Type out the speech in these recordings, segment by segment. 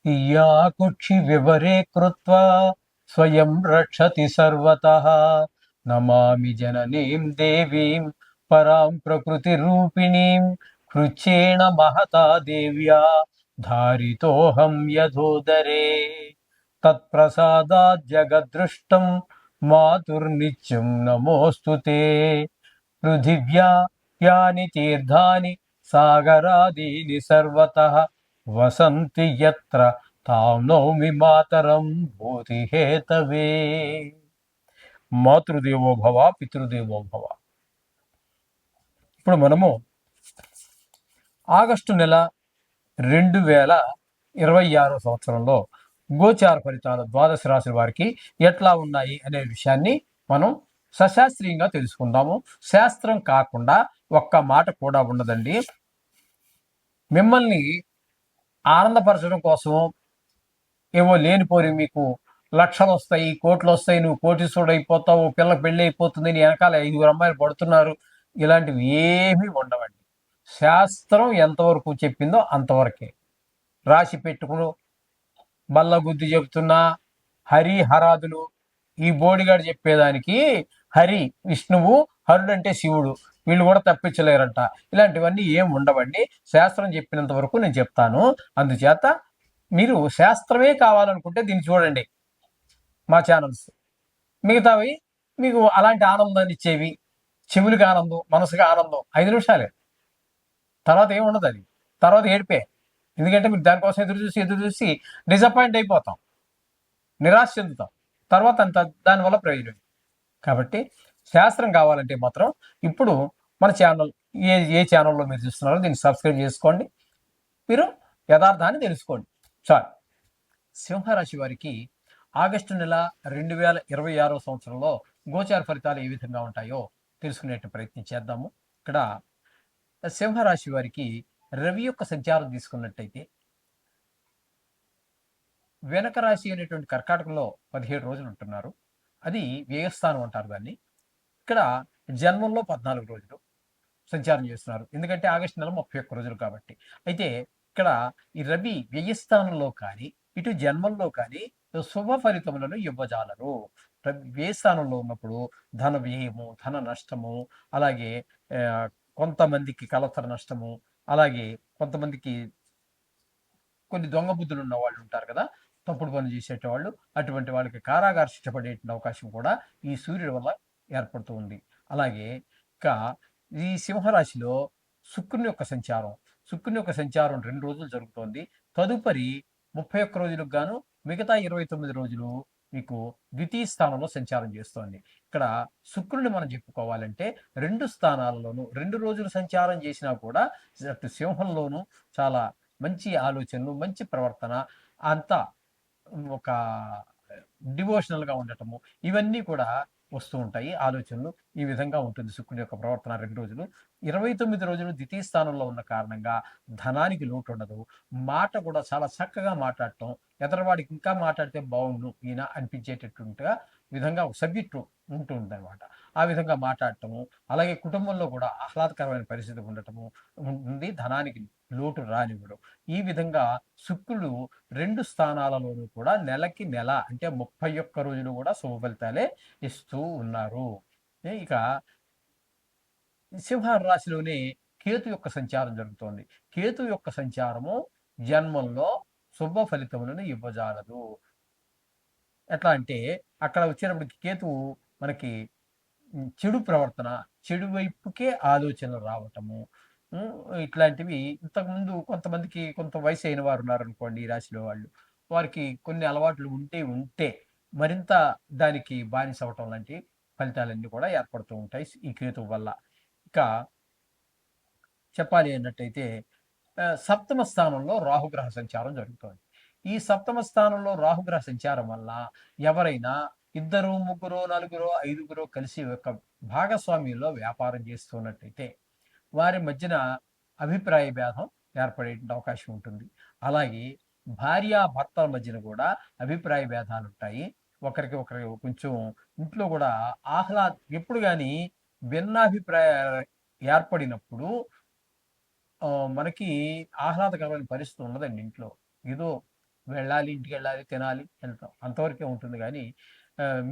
या कुक्षि विवरे कृत्वा स्वयं रक्षति सर्वतः। नमामि जननीं देवीं परां प्रकृतिरूपिणीं। कृच्छ्रेण महता देव्या धारितोऽहं यथोदरे। तत्प्रसादात् जगद्दृष्टं मातुर्नित्यं नमोऽस्तु ते। पृथिव्या यानि तीर्थानि सागरादीनि सर्वतः वसन्ति यत्र तां नौमि मातరం భూతిహేతవే. మాతృదేవో భవ పితృదేవో భవ. ఇప్పుడు మనము ఆగస్టు నెల 2026 సంవత్సరంలో గోచార ఫలితాలు ద్వాదశ రాశుల వారికి ఎట్లా ఉన్నాయి అనే విషయాన్ని మనం సశాస్త్రీయంగా తెలుసుకుందాము. శాస్త్రం కాకుండా ఒక్క మాట కూడా ఉండదండి. మిమ్మల్ని ఆనందపరచడం కోసం ఏవో లేనిపోని మీకు లక్షలు వస్తాయి, కోట్లు వస్తాయి, నువ్వు కోటీశ్వరుడు అయిపోతావు, పిల్లకి పెళ్ళి అయిపోతుంది, నీ వెనకాల 5 అమ్మాయిలు పడుతున్నారు, ఇలాంటివి ఏమీ ఉండవండి. శాస్త్రం ఎంతవరకు చెప్పిందో అంతవరకే. రాసి పెట్టుకుని బల్లగుద్ది చెబుతున్నా హరి హరాదులు, ఈ బోడిగాడు చెప్పేదానికి హరి విష్ణువు, హరుడు అంటే శివుడు, వీళ్ళు కూడా తప్పించలేరంట. ఇలాంటివన్నీ ఏం ఉండవండి. శాస్త్రం చెప్పినంత వరకు నేను చెప్తాను. అందుచేత మీరు శాస్త్రమే కావాలనుకుంటే దీన్ని చూడండి, మా ఛానల్స్. మిగతావి మీకు అలాంటి ఆనందాన్ని ఇచ్చేవి, చెవులకి ఆనందం, మనసుకి ఆనందం 5 నిమిషాలే, తర్వాత ఏమి ఉండదు. అది తర్వాత ఏడిపే. ఎందుకంటే మీరు దానికోసం ఎదురు చూసి డిసప్పాయింట్ అయిపోతాం, నిరాశ చెందుతాం, తర్వాత అంత దానివల్ల ప్రయోజనం. కాబట్టి శాస్త్రం కావాలంటే మాత్రం ఇప్పుడు మన ఛానల్ ఏ ఛానల్లో మీరు చూస్తున్నారో దీన్ని సబ్స్క్రైబ్ చేసుకోండి, మీరు యథార్థాన్ని తెలుసుకోండి చాలు. సింహరాశి వారికి ఆగస్టు నెల 2026 సంవత్సరంలో గోచార ఫలితాలు ఏ విధంగా ఉంటాయో తెలుసుకునే ప్రయత్నం చేద్దాము. ఇక్కడ సింహరాశి వారికి రవి యొక్క సంచారం తీసుకున్నట్టయితే వెనక రాశి అనేటువంటి కర్కాటకంలో 17 రోజులు ఉంటున్నారు. అది వ్యయస్థానం అంటారు దాన్ని. ఇక్కడ జన్మంలో 14 రోజులు సంచారం చేస్తున్నారు, ఎందుకంటే ఆగస్టు నెల 31 రోజులు కాబట్టి. అయితే ఇక్కడ ఈ రవి వ్యయస్థానంలో కానీ ఇటు జన్మంలో కానీ శుభ ఫలితములను ఇవ్వజాలరు. వ్యయస్థానంలో ఉన్నప్పుడు ధన వ్యయము, ధన నష్టము, అలాగే కొంతమందికి కలతర నష్టము, అలాగే కొంతమందికి కొన్ని దొంగ బుద్ధులు ఉన్న వాళ్ళు ఉంటారు కదా, తప్పుడు పనులు చేసేటవాళ్ళు, అటువంటి వాళ్ళకి కారాగార శిక్ష పడే అవకాశం కూడా ఈ సూర్యుడి వల్ల ఏర్పడుతూ ఉంది. అలాగే ఇంకా ఈ సింహరాశిలో శుక్రుని యొక్క సంచారం 2 రోజులు జరుగుతోంది. తదుపరి 31 రోజులకు గాను మిగతా 29 రోజులు మీకు ద్వితీయ స్థానంలో సంచారం చేస్తోంది. ఇక్కడ శుక్రుని మనం చెప్పుకోవాలంటే 2 స్థానాలలోనూ 2 రోజులు సంచారం చేసినా కూడా అటు సింహంలోనూ చాలా మంచి ఆలోచనలు, మంచి ప్రవర్తన, అంతా ఒక డివోషనల్గా ఉండటము, ఇవన్నీ కూడా వస్తూ ఉంటాయి ఆలోచనలు. ఈ విధంగా ఉంటుంది శుక్రుడి యొక్క ప్రవర్తన 2 రోజులు. 29 రోజులు ద్వితీయ స్థానంలో ఉన్న కారణంగా ధనానికి లోటు ఉండదు. మాట కూడా చాలా చక్కగా మాట్లాడటం, ఎదరవాడికి ఇంకా మాట్లాడితే బాగుండు ఈయన అనిపించేటట్టుగా విధంగా ఒక సబ్జెక్టు ఉంటుంది అనమాట. ఆ విధంగా మాట్లాడటము, అలాగే కుటుంబంలో కూడా ఆహ్లాదకరమైన పరిస్థితి ఉండటము ఉంది, ధనానికి లోటు రానివ్వడం. ఈ విధంగా శుక్రుడు 2 స్థానాలలోనూ కూడా నెలకి నెల అంటే 31 రోజులు కూడా శుభ ఫలితాలే ఇస్తూ ఉన్నారు. ఇక సింహ రాశిలోనే కేతు యొక్క సంచారం జరుగుతోంది. కేతు యొక్క సంచారము జన్మంలో శుభ ఫలితములను ఇవ్వజాలదు. ఎట్లా అంటే అక్కడ వచ్చేటప్పటికి కేతువు మనకి చెడు ప్రవర్తన, చెడు వైపుకే ఆలోచనలు రావటము, ఇట్లాంటివి. ఇంతకుముందు కొంతమందికి కొంత వయసు అయిన వారు ఉన్నారనుకోండి ఈ రాశిలో వాళ్ళు, వారికి కొన్ని అలవాట్లు ఉంటే మరింత దానికి బానిస అవటం లాంటి ఫలితాలన్నీ కూడా ఏర్పడుతూ ఉంటాయి ఈ కేతువు వల్ల. ఇక చెప్పాలి అన్నట్టయితే సప్తమ స్థానంలో రాహుగ్రహ సంచారం జరుగుతోంది. ఈ సప్తమ స్థానంలో రాహుగ్రహ సంచారం వల్ల ఎవరైనా 2, 3, 4, 5 కలిసి ఒక భాగస్వామ్యంలో వ్యాపారం చేస్తున్నట్టయితే వారి మధ్యన అభిప్రాయ భేదం ఏర్పడే అవకాశం ఉంటుంది. అలాగే భార్యాభర్తల మధ్యన కూడా అభిప్రాయ భేదాలు ఉంటాయి. ఒకరికి కొంచెం ఇంట్లో కూడా ఎప్పుడు కానీ భిన్నాభిప్రాయాలు ఏర్పడినప్పుడు మనకి ఆహ్లాదకరమైన పరిస్థితి ఉండదండి ఇంట్లో. ఏదో వెళ్ళాలి, ఇంటికి వెళ్ళాలి, తినాలి, వెళ్తాం అంతవరకే ఉంటుంది కానీ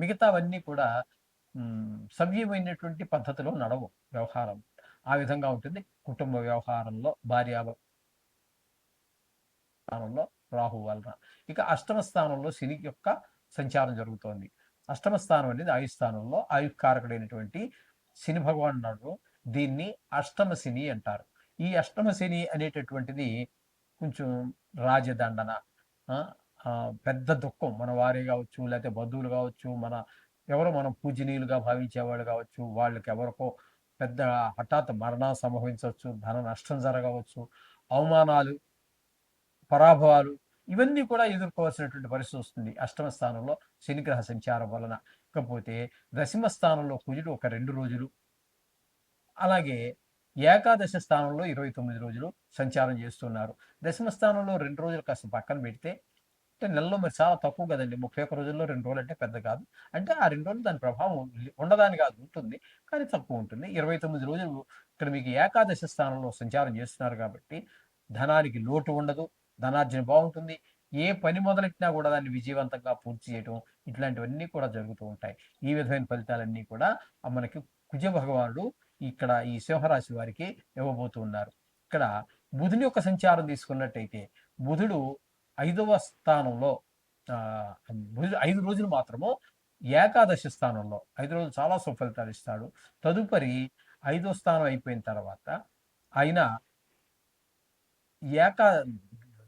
మిగతావన్నీ కూడా సవ్యమైనటువంటి పద్ధతిలో నడవు వ్యవహారం. ఆ విధంగా ఉంటుంది కుటుంబ వ్యవహారంలో స్థానంలో రాహు వలన. ఇక అష్టమ స్థానంలో శని యొక్క సంచారం జరుగుతోంది. అష్టమ స్థానం అనేది ఆయుస్థానంలో ఆయుకారకుడైనటువంటి శని భగవానుడు. దీన్ని అష్టమ శని అంటారు. ఈ అష్టమ శని అనేటటువంటిది కొంచెం రాజదండన, పెద్ద దుఃఖం, మన వారే కావచ్చు, లేకపోతే బంధువులు కావచ్చు, ఎవరో మనం పూజనీయులుగా భావించేవాళ్ళు కావచ్చు, వాళ్ళకి ఎవరికో పెద్ద హఠాత్ మరణం సంభవించవచ్చు, ధన నష్టం జరగవచ్చు, అవమానాలు, పరాభవాలు, ఇవన్నీ కూడా ఎదుర్కోవాల్సినటువంటి పరిస్థితి వస్తుంది అష్టమ స్థానంలో శనిగ్రహ సంచారం వలన. ఇకపోతే దశమ స్థానంలో కుజుడు ఒక 2 రోజులు, అలాగే ఏకాదశ స్థానంలో 29 రోజులు సంచారం చేస్తున్నారు. దశమ స్థానంలో 2 రోజులు కాస్త పక్కన పెడితే, అంటే నెలలో మరి చాలా తక్కువ కదండి, 31 రోజుల్లో 2 రోజులు అంటే పెద్ద కాదు. అంటే ఆ 2 రోజులు దాని ప్రభావం ఉండదాని కాదు, ఉంటుంది, కానీ తక్కువ ఉంటుంది. 29 రోజులు ఇక్కడ మీకు ఏకాదశ స్థానంలో సంచారం చేస్తున్నారు కాబట్టి ధనానికి లోటు ఉండదు, ధనార్జన బాగుంటుంది. ఏ పని మొదలెట్టినా కూడా దాన్ని విజయవంతంగా పూర్తి చేయటం, ఇట్లాంటివన్నీ కూడా జరుగుతూ ఉంటాయి. ఈ విధమైన ఫలితాలన్నీ కూడా మనకి కుజ భగవానుడు ఇక్కడ ఈ సింహరాశి వారికి ఇవ్వబోతూ ఉన్నారు. ఇక్కడ బుధుని యొక్క సంచారం తీసుకున్నట్టయితే బుధుడు 5వ స్థానంలో, బుధుడు 5 రోజులు మాత్రము ఏకాదశి స్థానంలో, 5 రోజులు చాలా సుఫలితాలు ఇస్తాడు. తదుపరి 5వ స్థానం అయిపోయిన తర్వాత ఆయన ఏకా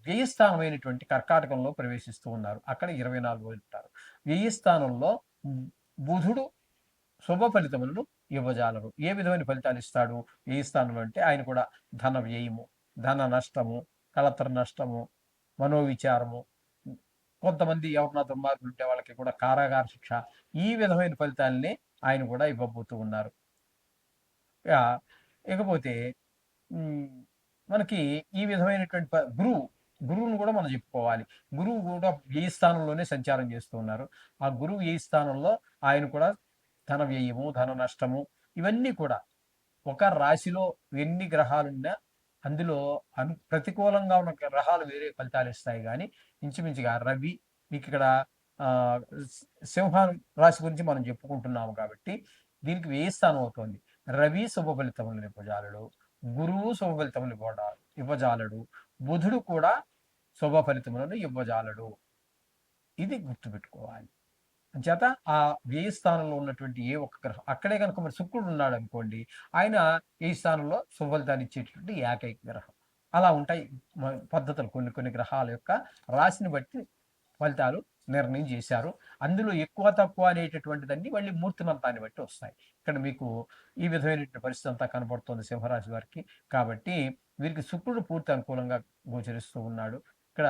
వ్యయ స్థానమైనటువంటి కర్కాటకంలో ప్రవేశిస్తూ ఉన్నారు. అక్కడ 24 రోజులు ఉంటారు. వ్యయ స్థానంలో బుధుడు శుభ ఫలితములను ఇవ్వజాలరు. ఏ విధమైన ఫలితాలు ఇస్తాడు వ్యయ స్థానంలో అంటే? ఆయన కూడా ధన వ్యయము, ధన నష్టము, కలత్ర నష్టము, మనోవిచారము, కొంతమంది ఎవరన్నా దుర్మార్గులు ఉంటే వాళ్ళకి కూడా కారాగార శిక్ష, ఈ విధమైన ఫలితాలని ఆయన కూడా ఇవ్వబోతూ ఉన్నారు. ఇకపోతే మనకి ఈ విధమైనటువంటి గురువును కూడా మనం చెప్పుకోవాలి. గురువు కూడా వ్యయ స్థానంలోనే సంచారం చేస్తూ ఉన్నారు. ఆ గురువు వ్యయ స్థానంలో ఆయన కూడా ధన వ్యయము, ధన నష్టము, ఇవన్నీ కూడా ఒక రాశిలో ఎన్ని గ్రహాలున్నా అందులో ప్రతికూలంగా ఉన్న గ్రహాలు వేరే ఫలితాలు ఇస్తాయి. కానీ ఇంచుమించుగా రవి, మీకు ఇక్కడ సింహ రాశి గురించి మనం చెప్పుకుంటున్నాము కాబట్టి దీనికి వ్యయ స్థానం అవుతుంది. రవి శుభ ఫలితములను ఇవ్వజాలడు, గురువు శుభ ఫలితములు ఇవ్వజాలడు, బుధుడు కూడా శుభ ఫలితములను ఇవ్వజాలడు. ఇది గుర్తుపెట్టుకోవాలి. చేత ఆ వ్యయ స్థానంలో ఉన్నటువంటి ఏ ఒక్క గ్రహం, అక్కడే కనుక మరి శుక్రుడు ఉన్నాడు అనుకోండి, ఆయన వ్యయ స్థానంలో శుభఫలితాన్ని ఇచ్చేటటువంటి ఏకైక గ్రహం. అలా ఉంటాయి పద్ధతులు. కొన్ని గ్రహాల యొక్క రాశిని బట్టి ఫలితాలు నిర్ణయం చేశారు. అందులో ఎక్కువ తక్కువ అనేటటువంటిదన్నీ మళ్ళీ మూర్తిమంతాన్ని బట్టి వస్తాయి. ఇక్కడ మీకు ఈ విధమైనటువంటి పరిస్థితి అంతా కనబడుతుంది సింహరాశి వారికి. కాబట్టి వీరికి శుక్రుడు పూర్తి అనుకూలంగా గోచరిస్తూ ఉన్నాడు. ఇక్కడ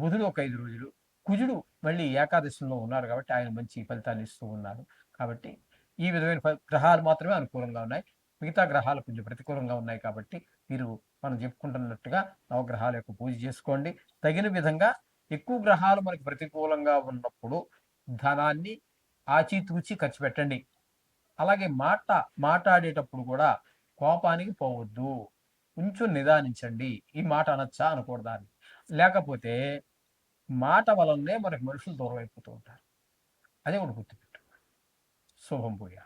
బుధుడు ఒక 5 రోజులు, కుజుడు మళ్ళీ ఏకాదశంలో ఉన్నారు కాబట్టి ఆయన మంచి ఫలితాన్ని ఇస్తూ ఉన్నారు. కాబట్టి ఈ విధమైన గ్రహాలు మాత్రమే అనుకూలంగా ఉన్నాయి. మిగతా గ్రహాలు కొంచెం ప్రతికూలంగా ఉన్నాయి. కాబట్టి మీరు మనం చెప్పుకుంటున్నట్టుగా నవగ్రహాల యొక్క పూజ చేసుకోండి. తగిన విధంగా ఎక్కువ గ్రహాలు మనకి ప్రతికూలంగా ఉన్నప్పుడు ధనాన్ని ఆచితూచి ఖర్చు పెట్టండి. అలాగే మాట్లాడేటప్పుడు కూడా కోపానికి పోవద్దు, కొంచెం నిదానించండి. ఈ మాట అనొచ్చా, అనకూడదా అని. లేకపోతే మాట వలనే మనకి మనుషులు దూరం అయిపోతూ ఉంటారు. అదే ఒకటి గుర్తుపెట్టు. శుభం భూయా.